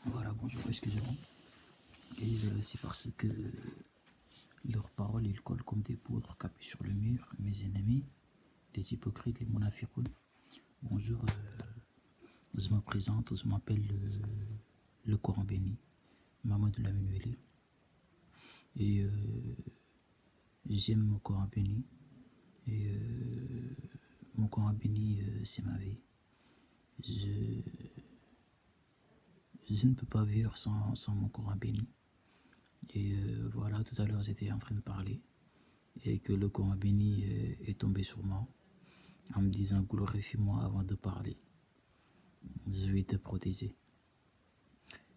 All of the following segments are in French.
Voilà, bonjour, excusez-moi. Et c'est parce que leurs paroles, ils collent comme des poudres capées sur le mur, mes ennemis, les hypocrites, les monafiqoun. Bonjour, je me présente, je m'appelle le Coran béni, Mamadou Lamine Wele. Et j'aime mon Coran béni. Et mon Coran béni, c'est ma vie. Je, je ne peux pas vivre sans mon Coran béni. Et voilà, tout à l'heure, j'étais en train de parler. Et que le Coran béni est tombé sur moi en me disant glorifie-moi avant de parler. Je vais te protéger.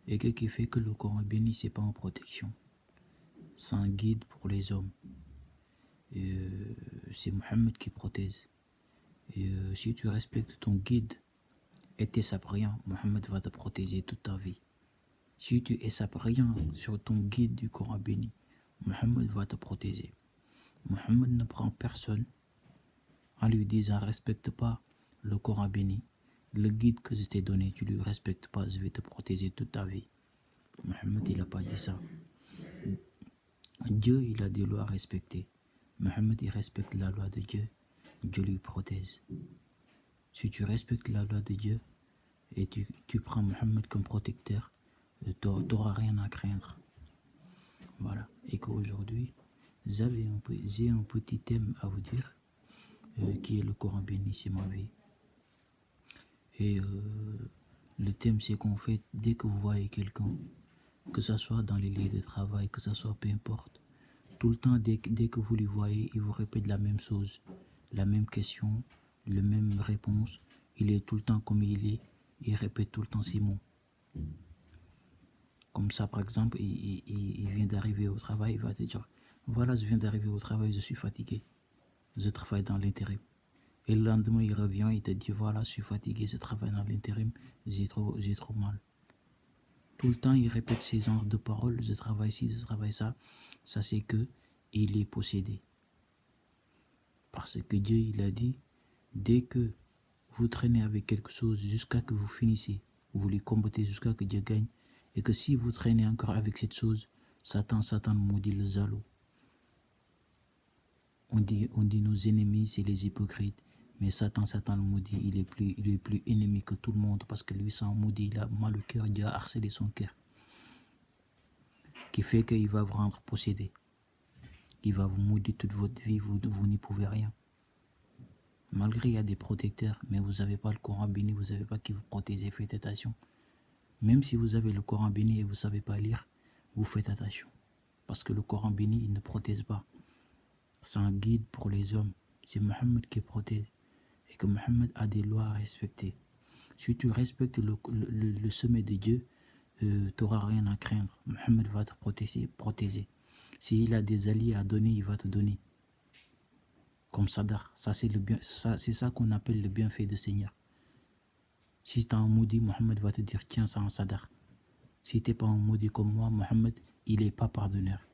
Et qu'est-ce qui fait que le Coran béni, c'est pas en protection. C'est un guide pour les hommes. Et c'est Mohammed qui protège. Et si tu respectes ton guide et t'échappes rien, Mohammed va te protéger toute ta vie. Si tu échappes rien sur ton guide du Coran béni, Mohammed va te protéger. Mohammed ne prend personne en lui disant respecte pas le Coran béni. Le guide que je t'ai donné, tu ne le respectes pas, je vais te protéger toute ta vie. Mohammed, il n'a pas dit ça. Dieu, il a des lois à respecter. Mohammed, il respecte la loi de Dieu. Dieu lui protège. Si tu respectes la loi de Dieu et tu prends Mohammed comme protecteur, tu n'auras rien à craindre. Voilà. Et qu'aujourd'hui, j'ai un petit thème à vous dire, qui est le Coran béni, c'est ma vie. Et le thème, c'est qu'en fait, dès que vous voyez quelqu'un, que ce soit dans les lieux de travail, que ce soit peu importe, tout le temps, dès que vous les voyez, il vous répète la même chose, la même question, la même réponse. Il est tout le temps comme il répète tout le temps ces mots. Comme ça, par exemple, il vient d'arriver au travail, il va te dire, voilà, je viens d'arriver au travail, je suis fatigué, je travaille dans l'intérim. Et le lendemain, il revient, il te dit, voilà, je suis fatigué, je travaille dans l'intérim, j'ai trop mal. Tout le temps, il répète ces genres de paroles, je travaille ci, je travaille ça. Ça, c'est que il est possédé. Parce que Dieu, il a dit, dès que vous traînez avec quelque chose jusqu'à que vous finissez, vous les combattez jusqu'à que Dieu gagne, et que si vous traînez encore avec cette chose, Satan maudit le jaloux. On dit nos ennemis, c'est les hypocrites. Mais Satan le maudit, il est plus ennemi que tout le monde parce que lui, c'est un maudit, il a mal au cœur, Dieu a harcelé son cœur. Qui fait qu'il va vous rendre possédé. Il va vous maudire toute votre vie, vous n'y pouvez rien. Malgré il y a des protecteurs, mais vous n'avez pas le Coran béni, vous n'avez pas qui vous protège, faites attention. Même si vous avez le Coran béni et vous ne savez pas lire, vous faites attention. Parce que le Coran béni, il ne protège pas. C'est un guide pour les hommes. C'est Mohammed qui protège. Et que Mohammed a des lois à respecter. Si tu respectes le sommet de Dieu, tu n'auras rien à craindre. Mohammed va te protéger. S'il a des alliés à donner, il va te donner. Comme Sadar. Ça, c'est ça qu'on appelle le bienfait du Seigneur. Si tu es un maudit, Mohammed va te dire tiens, c'est un Sadar. Si tu n'es pas un maudit comme moi, Mohammed, il n'est pas pardonneur.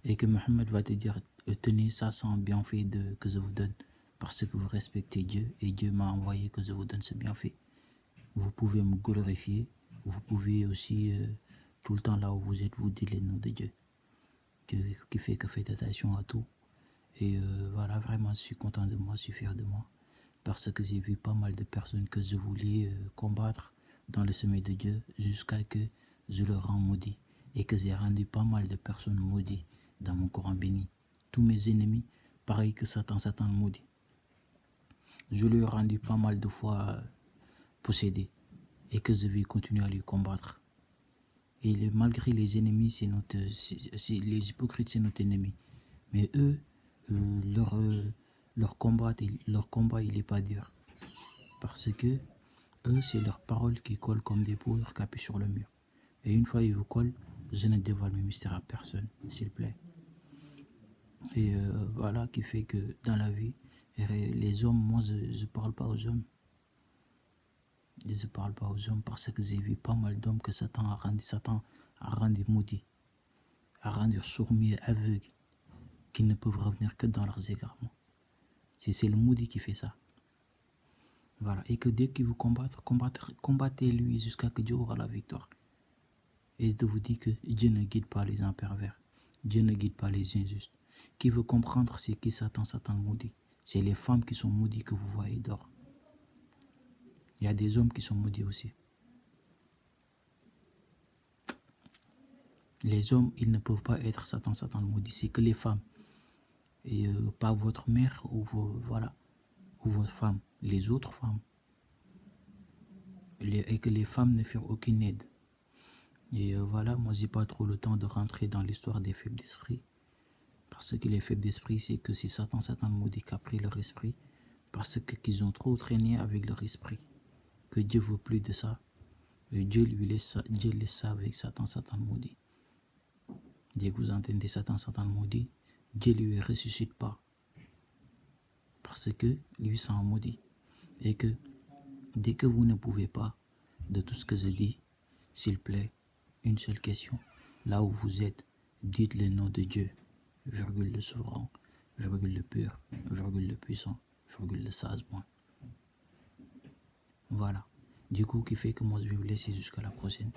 Et que Mohammed va te dire tenez, ça c'est un bienfait que je vous donne. Parce que vous respectez Dieu et Dieu m'a envoyé que je vous donne ce bienfait. Vous pouvez me glorifier. Vous pouvez aussi, tout le temps là où vous êtes, vous dites les noms de Dieu. Qui fait que faites attention à tout. Et voilà, vraiment, je suis content de moi, je suis fier de moi. Parce que j'ai vu pas mal de personnes que je voulais combattre dans le sommet de Dieu jusqu'à que je le rends maudit. Et que j'ai rendu pas mal de personnes maudites dans mon Coran béni. Tous mes ennemis, pareil que Satan le maudit. Je lui ai rendu pas mal de fois possédé. Et que je vais continuer à lui combattre. Et malgré les ennemis, les hypocrites, c'est notre ennemi. Mais eux, leur combat, il n'est pas dur. Parce que eux, c'est leurs paroles qui collent comme des poudres capées sur le mur. Et une fois ils vous collent, je ne dévoile mes mystères à personne, s'il vous plaît. Et voilà qui fait que dans la vie, les hommes, moi, je ne parle pas aux hommes. Je ne parle pas aux hommes parce que j'ai vu pas mal d'hommes que Satan a rendu maudits, a rendu sourds-muets, aveugles, qui ne peuvent revenir que dans leurs égarements. C'est le maudit qui fait ça. Voilà. Et que dès qu'il vous combattez-lui jusqu'à que Dieu aura la victoire. Et de vous dire que Dieu ne guide pas les gens pervers. Dieu ne guide pas les injustes. Qui veut comprendre c'est qui Satan le maudit. C'est les femmes qui sont maudites que vous voyez dehors. Il y a des hommes qui sont maudits aussi. Les hommes, ils ne peuvent pas être Satan le maudit. C'est que les femmes. Et pas votre mère ou voilà, ou votre femme. Les autres femmes. Et que les femmes ne font aucune aide. Et voilà, moi j'ai pas trop le temps de rentrer dans l'histoire des faibles d'esprit. Parce que les faibles d'esprit, c'est que c'est Satan le maudit qui a pris leur esprit. Parce qu'ils ont trop traîné avec leur esprit. Que Dieu veut plus de ça. Et Dieu laisse ça avec Satan le maudit. Dès que vous entendez Satan le maudit, Dieu lui ressuscite pas. Parce que lui c'est un maudit. Et que dès que vous ne pouvez pas de tout ce que je dis, s'il plaît, une seule question. Là où vous êtes, dites le nom de Dieu, virgule le souverain, virgule le pur, virgule le puissant, virgule le sage. Voilà. Du coup, qui fait que moi je vais vous laisser jusqu'à la prochaine.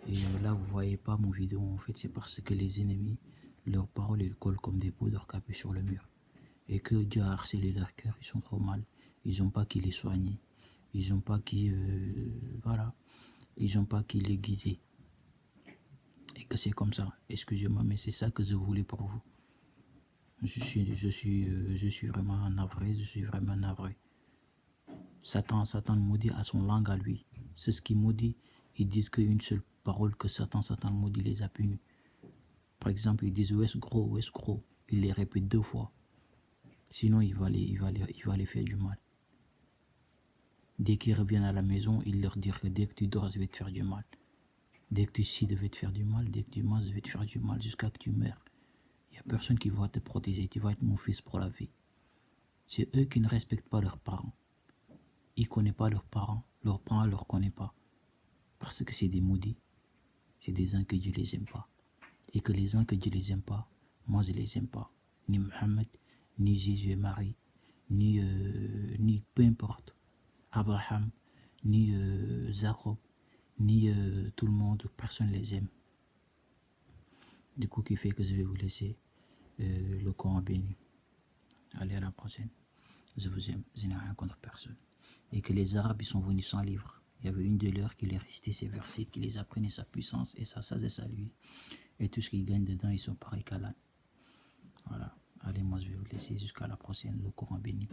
Et là, vous voyez pas mon vidéo, en fait, c'est parce que les ennemis, leurs paroles, ils collent comme des poudres capées sur le mur. Et que Dieu a harcelé leur cœur, ils sont trop mal. Ils n'ont pas qui les soigner. Ils n'ont pas qui, voilà. Ils n'ont pas qui les guider. Et que c'est comme ça. Excusez-moi, mais c'est ça que je voulais pour vous. Je suis vraiment navré, je suis vraiment navré. Satan maudit a son langue à lui. C'est ce qu'il maudit. Ils disent qu'une seule parole que Satan maudit les a punis. Par exemple, ils disent wesh gros. Il les répète 2 fois. Sinon, il va les faire du mal. Dès qu'ils reviennent à la maison, il leur dit que dès que tu dors, je vais te faire du mal. Dès que tu scies, je vais te faire du mal. Dès que tu manges, je vais te faire du mal jusqu'à que tu meurs. Il n'y a personne qui va te protéger. Tu vas être mon fils pour la vie. C'est eux qui ne respectent pas leurs parents. Ils ne connaissent pas leurs parents. Leurs parents ne leur connaissent pas. Parce que c'est des maudits. C'est des gens que Dieu les aime pas. Et que les gens que Dieu les aime pas, moi je les aime pas. Ni Mohammed, ni Jésus et Marie, ni peu importe. Abraham, ni Jacob, ni tout le monde, personne les aime. Du coup, qui fait que je vais vous laisser le Coran béni. Allez, à la prochaine. Je vous aime, je n'ai rien contre personne. Et que les Arabes, ils sont venus sans livre. Il y avait une de leurs qui les restait ces versets, qui les apprenait sa puissance et sa sagesse à lui. Et tout ce qu'ils gagnent dedans, ils sont pareils qu'Allah. Voilà. Allez, moi je vais vous laisser jusqu'à la prochaine. Le Coran béni.